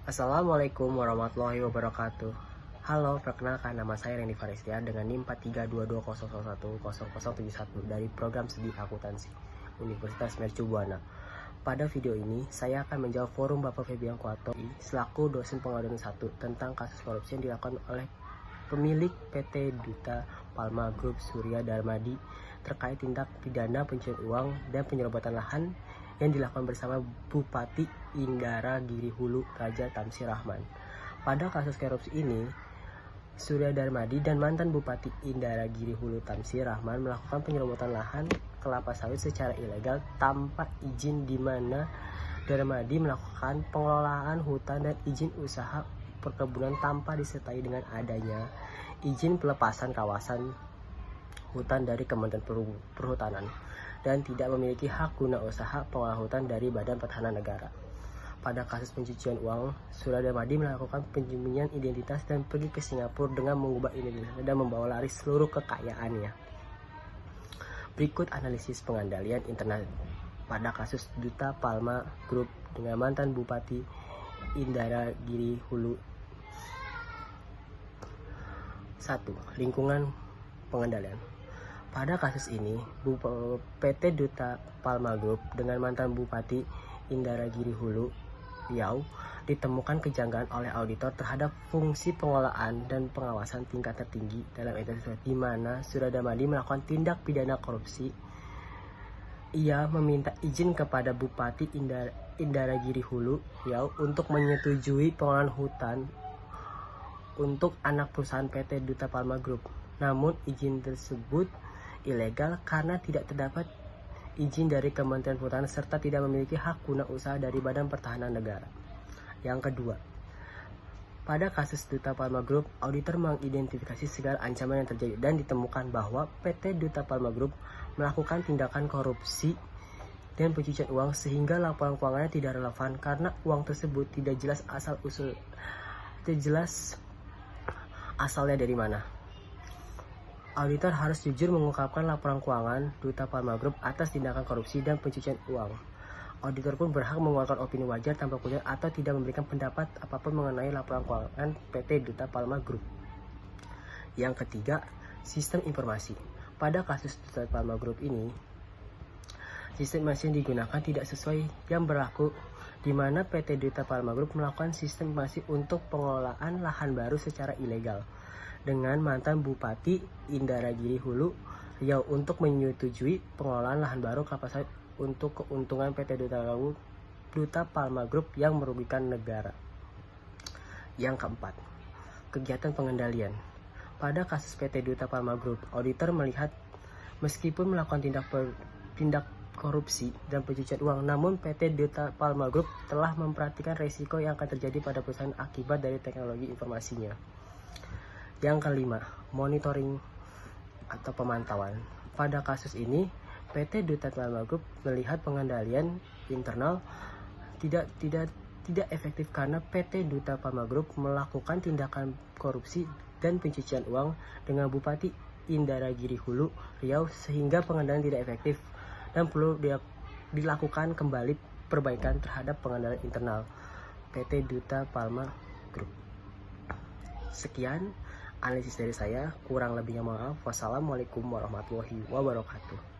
Assalamualaikum warahmatullahi wabarakatuh. Halo, perkenalkan nama saya Randy Faristia dengan NIM 4322010071 dari program studi akuntansi Universitas Mercu Buana. Pada video ini, saya akan menjawab forum Bapak Febian Kuato selaku dosen pengaduan 1 tentang kasus korupsi yang dilakukan oleh pemilik PT Duta Palma Group Surya Darmadi terkait tindak pidana pencucian uang dan penyerobotan lahan yang dilakukan bersama Bupati Indara Giri Hulu Raja Tamsir Rahman. Pada kasus korupsi ini, Surya Darmadi dan mantan Bupati Indara Giri Hulu Tamsir Rahman melakukan penyerobotan lahan kelapa sawit secara ilegal tanpa izin, di mana Darmadi melakukan pengelolaan hutan dan izin usaha perkebunan tanpa disertai dengan adanya izin pelepasan kawasan hutan dari Kementerian Perhutanan dan tidak memiliki hak guna usaha pengelolaan hutan dari Badan Pertahanan Negara. Pada kasus pencucian uang, Surya Darmadi melakukan penyembunyian identitas dan pergi ke Singapura dengan mengubah identitas dan membawa lari seluruh kekayaannya. Berikut analisis pengandalian internal pada kasus Duta Palma Group dengan mantan Bupati Indara Giri Hulu. 1. Lingkungan pengandalian. Pada kasus ini, PT Duta Palma Group dengan mantan Bupati Indara Giri Hulu Riau ditemukan kejanggalan oleh auditor terhadap fungsi pengelolaan dan pengawasan tingkat tertinggi dalam entitas, di mana Surya Darmadi melakukan tindak pidana korupsi. Ia meminta izin kepada Bupati Indara Giri Hulu Riau untuk menyetujui pengelolaan hutan untuk anak perusahaan PT Duta Palma Group. Namun izin tersebut ilegal karena tidak terdapat izin dari Kementerian Perhutanan serta tidak memiliki hak guna usaha dari Badan Pertahanan Negara. Yang kedua, pada kasus Duta Palma Group, auditor mengidentifikasi segala ancaman yang terjadi dan ditemukan bahwa PT Duta Palma Group melakukan tindakan korupsi dan pencucian uang sehingga laporan keuangannya tidak relevan karena uang tersebut tidak jelas asalnya dari mana. Auditor harus jujur mengungkapkan laporan keuangan Duta Palma Group atas tindakan korupsi dan pencucian uang. Auditor pun berhak mengeluarkan opini wajar tanpa kemudian atau tidak memberikan pendapat apapun mengenai laporan keuangan PT Duta Palma Group. Yang ketiga, sistem informasi. Pada kasus Duta Palma Group ini, sistem informasi yang digunakan tidak sesuai yang berlaku, di mana PT Duta Palma Group melakukan sistem informasi untuk pengelolaan lahan baru secara ilegal dengan mantan Bupati Indara Giri Hulu Riau untuk menyetujui pengelolaan lahan baru kelapa sawit untuk keuntungan PT Duta Palma Group yang merugikan negara. Yang keempat, kegiatan pengendalian. Pada kasus PT Duta Palma Group, auditor melihat meskipun melakukan tindak korupsi dan pencucian uang, namun PT Duta Palma Group telah memperhatikan risiko yang akan terjadi pada perusahaan akibat dari teknologi informasinya. Yang kelima, monitoring atau pemantauan. Pada kasus ini, PT Duta Palma Group melihat pengendalian internal tidak efektif karena PT Duta Palma Group melakukan tindakan korupsi dan pencucian uang dengan Bupati Indara Giri Hulu Riau sehingga pengendalian tidak efektif dan perlu dilakukan kembali perbaikan terhadap pengendalian internal PT Duta Palma Group. Sekian analisis dari saya, kurang lebihnya maaf. Wassalamualaikum warahmatullahi wabarakatuh.